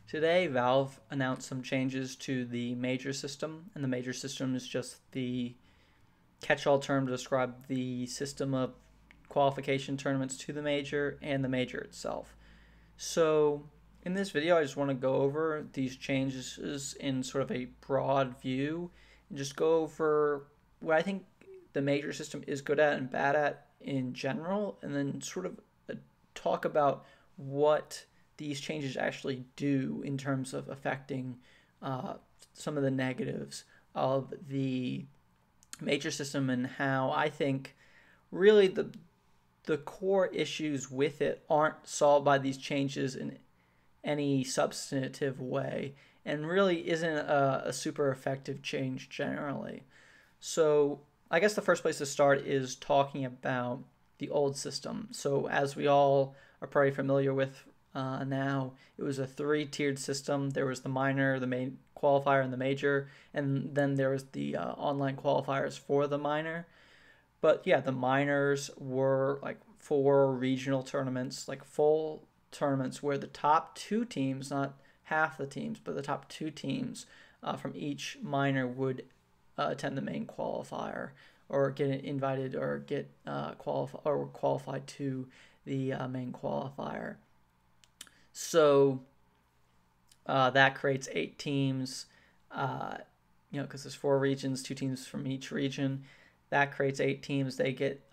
Today, Valve announced some changes to the major system, and the major system is just the catch-all term to describe the system of qualification tournaments to the major and the major itself. So, in this video, I just want to go over these changes in sort of a broad view and just go over what I think the major system is good at and bad at in general, and then sort of talk about what these changes actually do in terms of affecting some of the negatives of the major system and how I think really the core issues with it aren't solved by these changes in any substantive way and really isn't a super effective change generally. So I guess the first place to start is talking about the old system. So as we all are probably familiar with now, it was a three-tiered system. There was the minor, the main qualifier, and the major, and then there was the online qualifiers for the minor. But yeah, the minors were like 4 regional tournaments, like full tournaments where the top 2 teams, not half the teams, but the top 2 teams from each minor would attend the main qualifier or get invited or get qualified to the main qualifier. So that creates 8 teams, because there's 4 regions, 2 teams from each region. That creates 8 teams. They get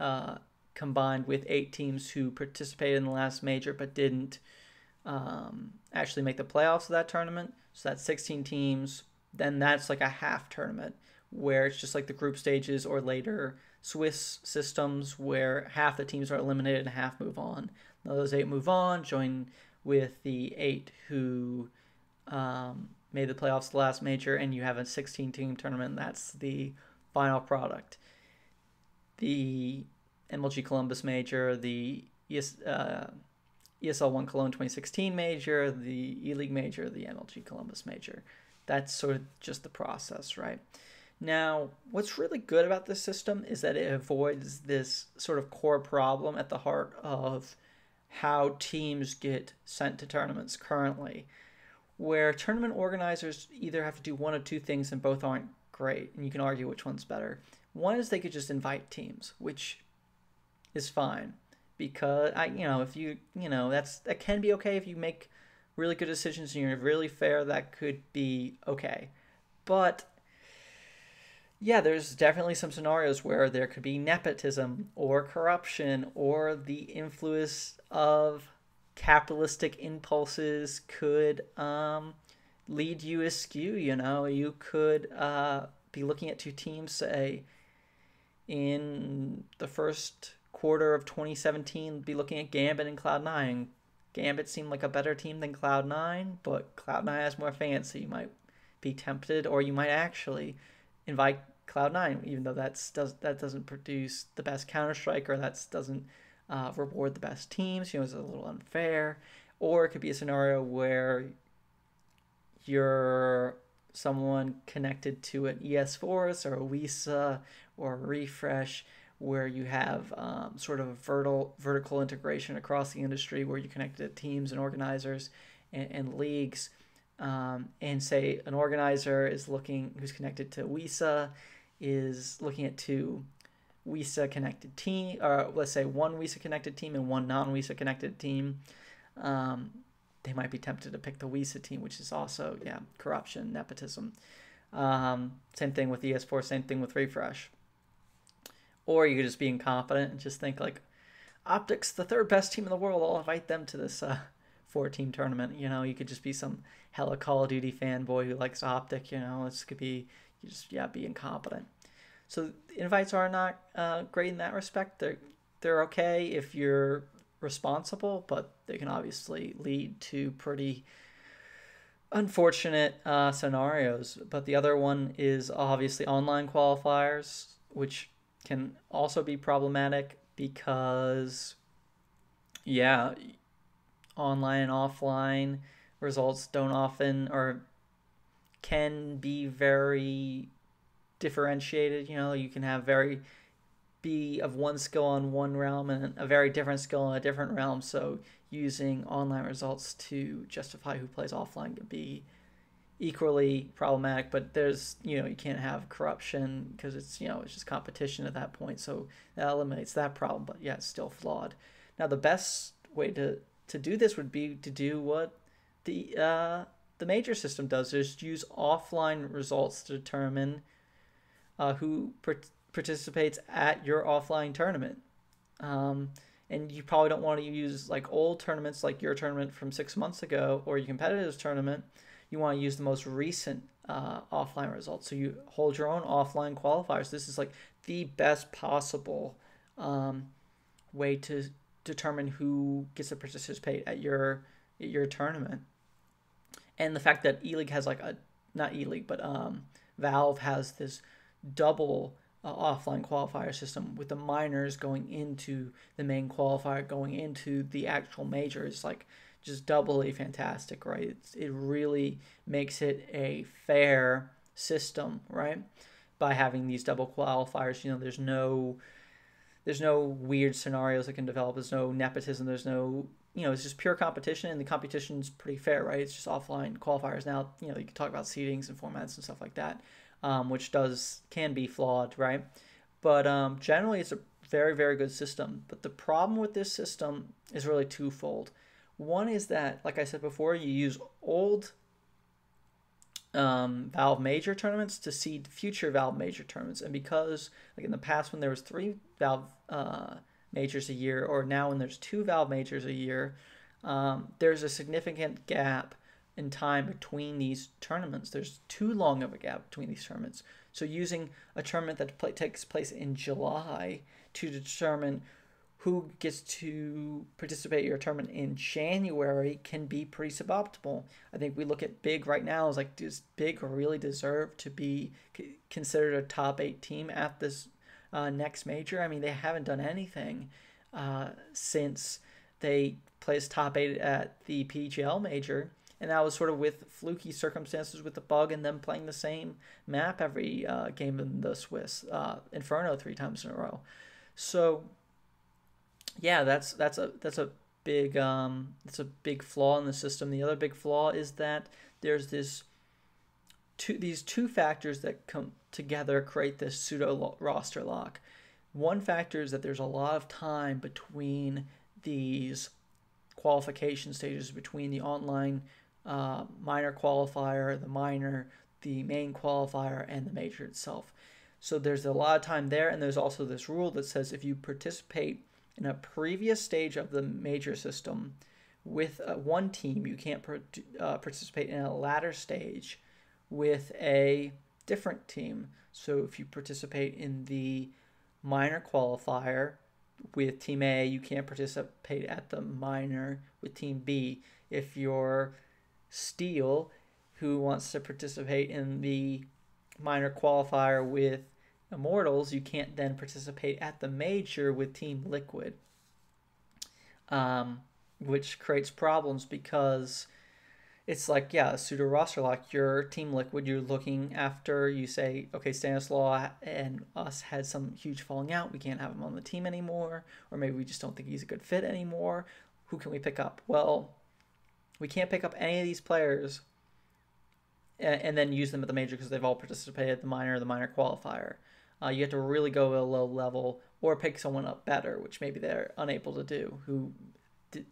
combined with 8 teams who participated in the last major but didn't actually make the playoffs of that tournament. So that's 16 teams. Then that's like a half tournament where it's just like the group stages or later Swiss systems where half the teams are eliminated and half move on. Now those 8 move on, join with the 8 who made the playoffs the last major, and you have a 16-team tournament, and that's the final product. The MLG Columbus major, the ESL 1 Cologne 2016 major, the E-League major, the MLG Columbus major. That's sort of just the process, right? Now, what's really good about this system is that it avoids this sort of core problem at the heart of how teams get sent to tournaments currently, where tournament organizers either have to do one of 2 things and both aren't great, and you can argue which one's better. One is they could just invite teams, which is fine because that can be okay if you make really good decisions and you're really fair. That could be okay, but yeah, there's definitely some scenarios where there could be nepotism or corruption or the influence of capitalistic impulses could lead you askew. You could be looking at 2 teams, say, in the first quarter of 2017, be looking at Gambit and Cloud9. Gambit seemed like a better team than Cloud9, but Cloud9 has more fans, so you might be tempted, or you might actually invite Cloud9, even though that doesn't produce the best Counter-Strike, or that doesn't reward the best teams. It's a little unfair. Or it could be a scenario where you're someone connected to an ES Force or a WISA or a Refresh, where you have sort of vertical integration across the industry, where you're connected to teams and organizers and leagues. And say an organizer is who's connected to WISA, is looking at 2 WISA connected team, or let's say 1 WISA connected team and 1 non-WISA connected team. They might be tempted to pick the WISA team, which is also, corruption, nepotism. Same thing with ES4, same thing with Refresh. Or you could just be incompetent and just think like, Optic's the 3rd best team in the world, I'll invite them to this 4-team tournament. You could just be some hella Call of Duty fanboy who likes Optic. This could be, you just be incompetent. So invites are not great in that respect. They're okay if you're responsible, but they can obviously lead to pretty unfortunate scenarios. But the other one is obviously online qualifiers, which can also be problematic because, online and offline results don't often or can be very differentiated. You can have be of one skill on one realm and a very different skill in a different realm. So using online results to justify who plays offline can be equally problematic, but there's, you can't have corruption because it's just competition at that point, so that eliminates that problem, but yeah, it's still flawed. Now the best way to do this would be to do what the major system does, is use offline results to determine who participates at your offline tournament. And you probably don't want to use like old tournaments like your tournament from 6 months ago or your competitor's tournament. You want to use the most recent offline results. So you hold your own offline qualifiers. This is like the best possible way to determine who gets to participate at your tournament. And the fact that E-League has like not E-League, but Valve has this double offline qualifier system with the minors going into the main qualifier, going into the actual major, is like just doubly fantastic, right? It really makes it a fair system, right? By having these double qualifiers, there's no weird scenarios that can develop. There's no nepotism. There's no, it's just pure competition, and the competition's pretty fair, right? It's just offline qualifiers. Now, you can talk about seedings and formats and stuff like that, which can be flawed, right? But generally, it's a very, very good system. But the problem with this system is really twofold. One is that, like I said before, you use old Valve major tournaments to seed future Valve major tournaments. And because, like in the past, when there was 3 Valve majors a year, or now when there's 2 Valve majors a year, there's a significant gap in time between these tournaments. There's too long of a gap between these tournaments. So using a tournament that takes place in July to determine who gets to participate in your tournament in January can be pretty suboptimal. I think we look at Big right now as like, does Big really deserve to be considered a top 8 team at this next major? I mean, they haven't done anything since they placed top 8 at the PGL major, and that was sort of with fluky circumstances with the bug and them playing the same map every game in the Swiss Inferno 3 times in a row. So yeah, that's a big flaw in the system. The other big flaw is that there's these two factors that come together create this pseudo roster lock. One factor is that there's a lot of time between these qualification stages, between the online minor qualifier, the minor, the main qualifier, and the major itself. So there's a lot of time there, and there's also this rule that says if you participate in a previous stage of the major system with one team, you can't participate in a latter stage with a different team. So if you participate in the minor qualifier with Team A, you can't participate at the minor with Team B. If you're Steel, who wants to participate in the minor qualifier with Immortals, you can't then participate at the major with Team Liquid, which creates problems because it's like, yeah, a pseudo roster lock. Your Team Liquid, you're looking after, you say, okay, Stanislaw and us had some huge falling out. We can't have him on the team anymore, or maybe we just don't think he's a good fit anymore. Who can we pick up? Well, we can't pick up any of these players and then use them at the major because they've all participated at the minor or the minor qualifier. You have to really go to a low level or pick someone up better, which maybe they're unable to do, who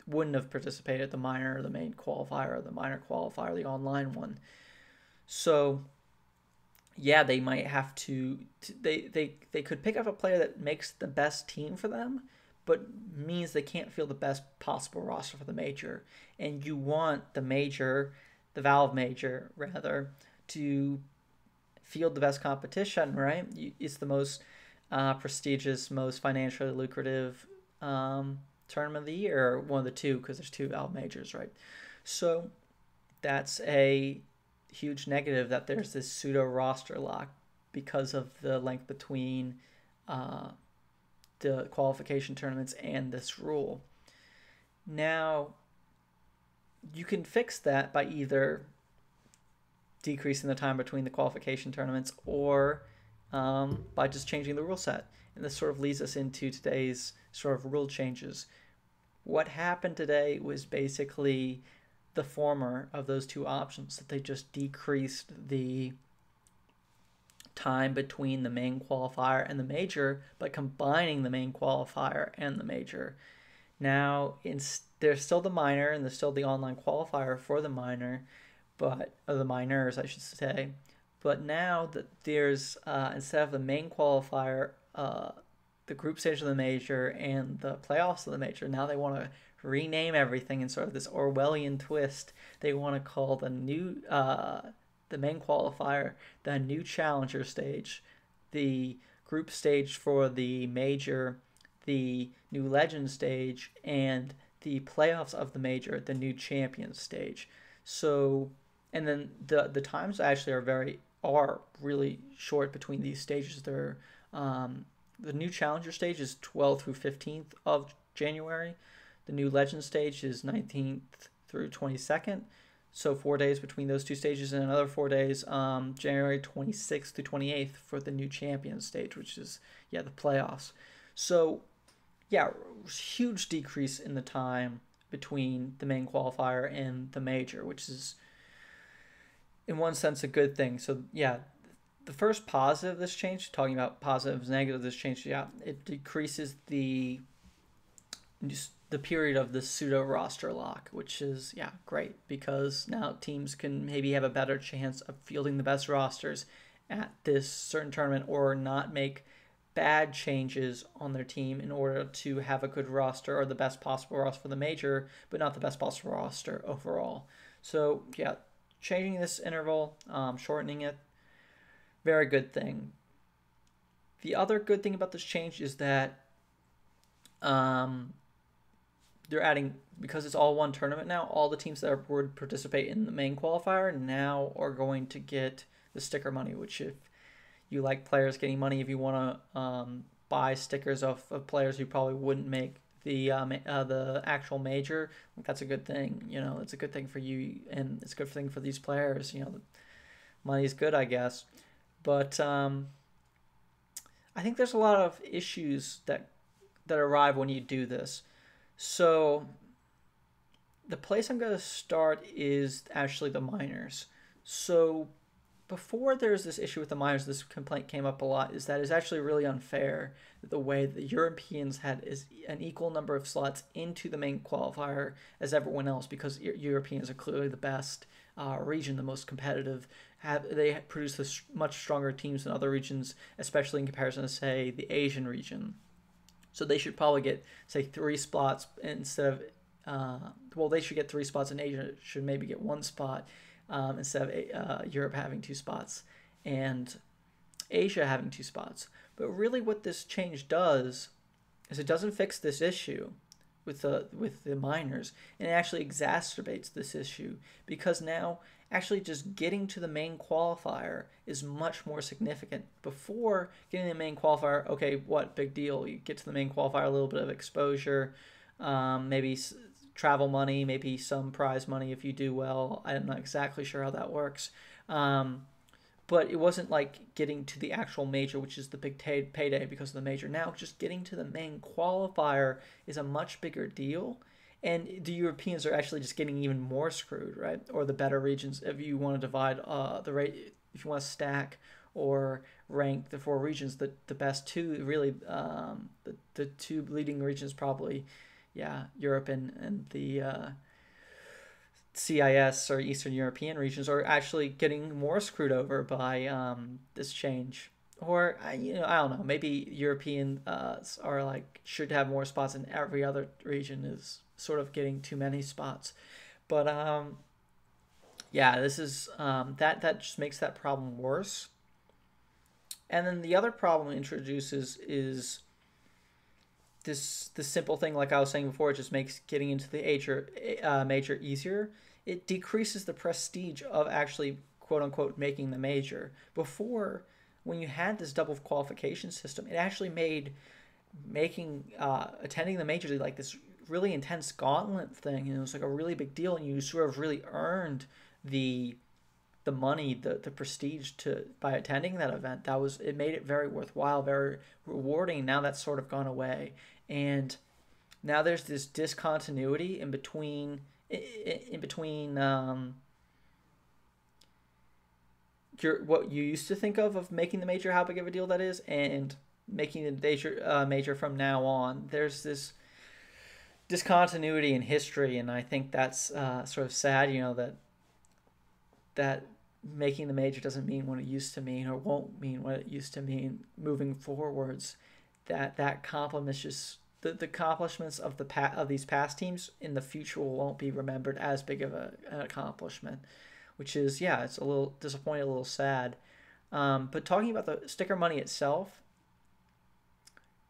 wouldn't have participated at the minor or the main qualifier or the minor qualifier, the online one. So yeah, they might have to they could pick up a player that makes the best team for them, but means they can't field the best possible roster for the major. And you want the major, the Valve major rather, to field the best competition, right? It's the most prestigious, most financially lucrative tournament of the year, or one of the two, because there's 2 Valve majors, right? So that's a huge negative, that there's this pseudo roster lock because of the length between the qualification tournaments and this rule. Now, you can fix that by either decreasing the time between the qualification tournaments or by just changing the rule set. And this sort of leads us into today's sort of rule changes. What happened today was basically the former of those two options, that they just decreased the time between the main qualifier and the major by combining the main qualifier and the major. Now, there's still the minor and there's still the online qualifier for the minor, but the minors, I should say. But now that there's instead of the main qualifier, the group stage of the major and the playoffs of the major, now they want to rename everything in sort of this Orwellian twist. They want to call the main qualifier the new challenger stage, the group stage for the major, the new legend stage, and the playoffs of the major, the new champion stage. So, and then the times actually are really short between these stages. They're the new challenger stage is 12th through 15th of January. The new legend stage is 19th through 22nd. So 4 days between those two stages, and another 4 days, January 26th to 28th for the new champion stage, which is the playoffs. So huge decrease in the time between the main qualifier and the major, which is in one sense a good thing. So the first positive of this change, talking about positives, negatives of this change, it decreases the period of the pseudo roster lock, which is great, because now teams can maybe have a better chance of fielding the best rosters at this certain tournament, or not make bad changes on their team in order to have a good roster, or the best possible roster for the major, but not the best possible roster overall. So changing this interval, shortening it, very good thing. The other good thing about this change is that they're adding, because it's all one tournament now, all the teams that would participate in the main qualifier now are going to get the sticker money, which, if you like players getting money, if you want to buy stickers of players who probably wouldn't make the actual major, that's a good thing. It's a good thing for you, and it's a good thing for these players. The money's good, I guess. But I think there's a lot of issues that arrive when you do this. So the place I'm going to start is actually the minors. So before there's this issue with the minors, this complaint came up a lot, is that it's actually really unfair the way the Europeans had is an equal number of slots into the main qualifier as everyone else, because Europeans are clearly the best region, the most competitive. They produce much stronger teams than other regions, especially in comparison to, say, the Asian region. So they should probably get, say, 3 spots instead of, they should get 3 spots, and Asia should maybe get 1 spot instead of Europe having 2 spots and Asia having 2 spots. But really what this change does is it doesn't fix this issue with the minors, and it actually exacerbates this issue, because now actually just getting to the main qualifier is much more significant. Before, getting the main qualifier, okay, what big deal? You get to the main qualifier, a little bit of exposure, maybe travel money, maybe some prize money if you do well. I'm not exactly sure how that works. But it wasn't like getting to the actual major, which is the big payday because of the major. Now, just getting to the main qualifier is a much bigger deal. And the Europeans are actually just getting even more screwed, right? Or the better regions, if you want to divide the rate, if you want to stack or rank the 4 regions, the best 2, really, the 2 leading regions probably, Europe and the CIS or Eastern European regions are actually getting more screwed over by this change. Or I don't know, maybe Europeans are should have more spots, and every other region is sort of getting too many spots. But this is that just makes that problem worse. And then the other problem it introduces is this simple thing, like I was saying before. It just makes getting into the major easier. It decreases the prestige of actually, quote unquote, making the major. Before, when you had this double qualification system, it actually made attending the major like this really intense gauntlet thing, and it was like a really big deal, and you sort of really earned the money, the prestige by attending that event. It made it very worthwhile, very rewarding. Now that's sort of gone away, and now there's this discontinuity in between what you used to think of making the major, how big of a deal that is, and making the major from now on. There's this discontinuity in history, and I think that's sort of sad. That making the major doesn't mean what it used to mean, or won't mean what it used to mean moving forwards. That complements just the accomplishments of of these past teams in the future won't be remembered as big of an accomplishment, which is, yeah, it's a little disappointing, a little sad. But talking about the sticker money itself,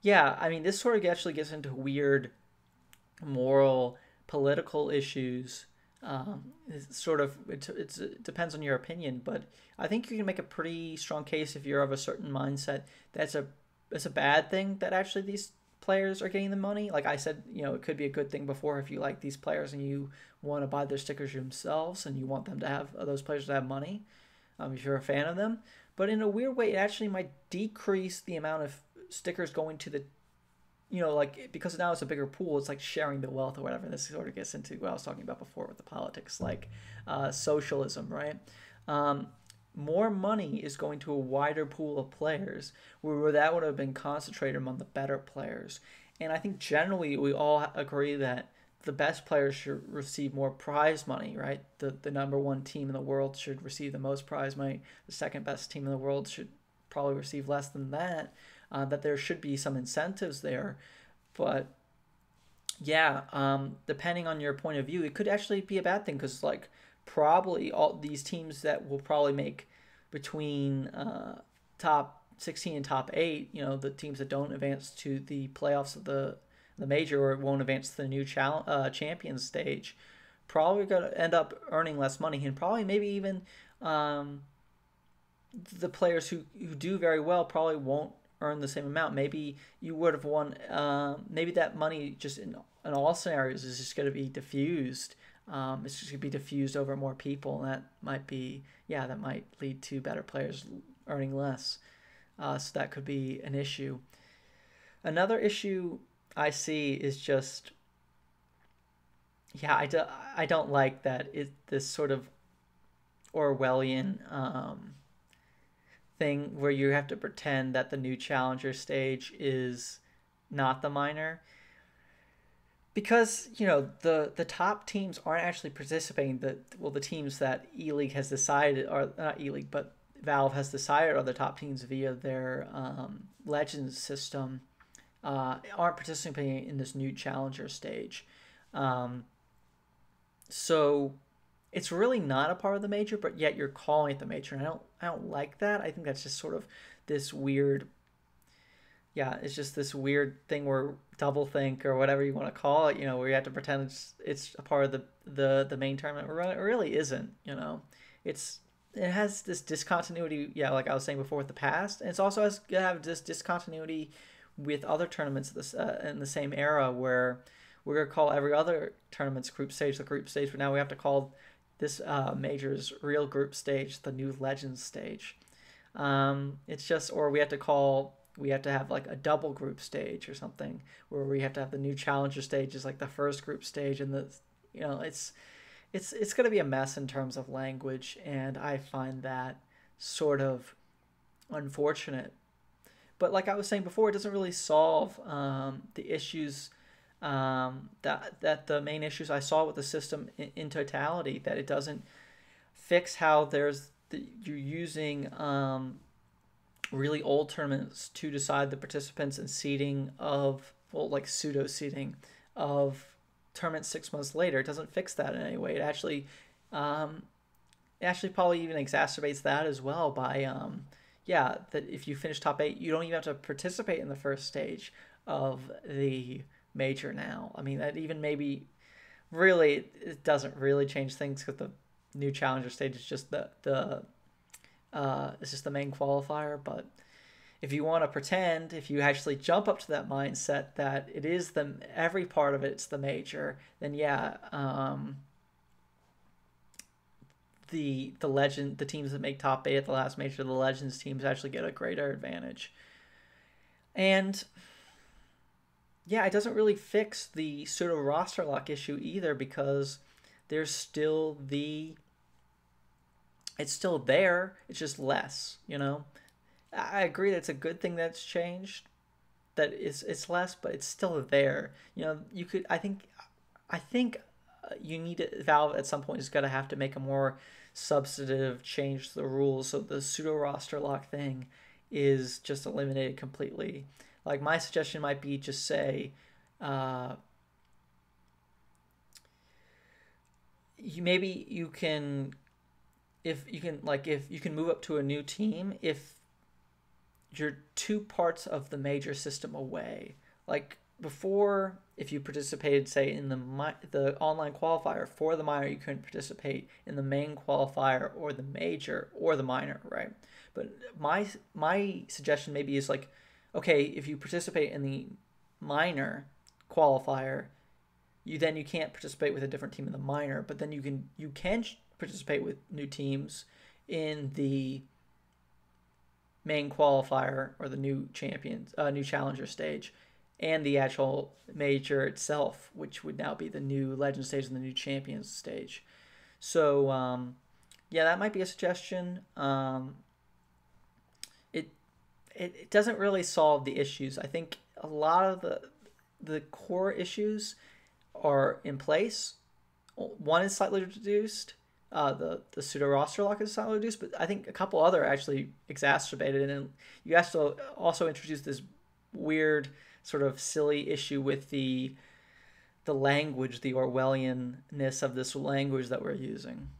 yeah, I mean, this sort of actually gets into weird moral, political issues. It depends on your opinion, but I think you can make a pretty strong case if you're of a certain mindset that's it's a bad thing that actually these players are getting the money. Like I said, it could be a good thing before if you like these players and you want to buy their stickers yourselves and you want them to have those players to have money, if you're a fan of them. But in a weird way, it actually might decrease the amount of stickers going to the because now it's a bigger pool, it's like sharing the wealth or whatever. This sort of gets into what I was talking about before with the politics, like socialism, right? More money is going to a wider pool of players, where that would have been concentrated among the better players. And I think generally we all agree that the best players should receive more prize money, right? The number one team in the world should receive the most prize money. The second best team in the world should probably receive less than that. That there should be some incentives there. But yeah, depending on your point of view, it could actually be a bad thing, because like probably all these teams that will probably make between top 16 and top 8, the teams that don't advance to the playoffs of the major, or won't advance to the new champions stage, probably going to end up earning less money, and probably maybe even the players who do very well probably won't earn the same amount. Maybe you would have won. Maybe that money just in all scenarios is just going to be diffused. It's just going to be diffused over more people, and that might lead to better players earning less. So that could be an issue. Another issue I see is just, yeah, I don't like that this sort of Orwellian thing where you have to pretend that the new challenger stage is not the minor, because the top teams aren't actually participating. The teams that E-League has decided, or not E-League but Valve has decided are the top teams via their Legends system, aren't participating in this new challenger stage. So it's really not a part of the major, but yet you're calling it the major. And I don't like that. I think that's just sort of this weird, yeah, it's just this weird thing where doublethink, or whatever you want to call it, where you have to pretend it's a part of the main tournament. It really isn't. It has this discontinuity, yeah, like I was saying before, with the past, and it's also has to have this discontinuity with other tournaments in the same era, where we're gonna call every other tournament's group stage the group stage, but now we have to call this major's real group stage the new Legends stage. It's just, or we have to have like a double group stage or something, where we have to have the new challenger stage as like the first group stage, and it's going to be a mess in terms of language, and I find that sort of unfortunate. But like I was saying before, it doesn't really solve the issues, that the main issues I saw with the system in totality. That it doesn't fix how you're using really old tournaments to decide the participants and seeding of, well, like pseudo seeding of tournament 6 months later. It doesn't fix that in any way. It actually probably even exacerbates that as well by that if you finish top 8, you don't even have to participate in the first stage of the major now. I mean, that even maybe really it doesn't really change things, because the new challenger stage is just it's just the main qualifier. But if you want to pretend, if you actually jump up to that mindset that it is every part of it's the major, then yeah, the teams that make top 8 at the last major, the Legends teams, actually get a greater advantage. And yeah, it doesn't really fix the pseudo roster lock issue either, because there's still the it's still there. It's just less. I agree that it's a good thing that's changed. That it's less, but it's still there. You could. I think you need to, Valve at some point is going to have to make a more substantive change to the rules, so the pseudo roster lock thing is just eliminated completely. Like, my suggestion might be just say, uh, maybe you can, if you can move up to a new team if you're two parts of the major system away. Like, before, if you participated, say, in the online qualifier for the minor, you couldn't participate in the main qualifier or the major or the minor, right? But my suggestion maybe is like, okay, if you participate in the minor qualifier, you can't participate with a different team in the minor, but then you can participate with new teams in the main qualifier or the new challenger stage, and the actual major itself, which would now be the new legend stage and the new champions stage. So yeah, that might be a suggestion. It, it doesn't really solve the issues. I think a lot of the core issues are in place. One is slightly reduced. The pseudo roster lock is slightly reduced, but I think a couple other are actually exacerbated. And you have to also introduce this weird sort of silly issue with the language, the Orwellianness of this language that we're using.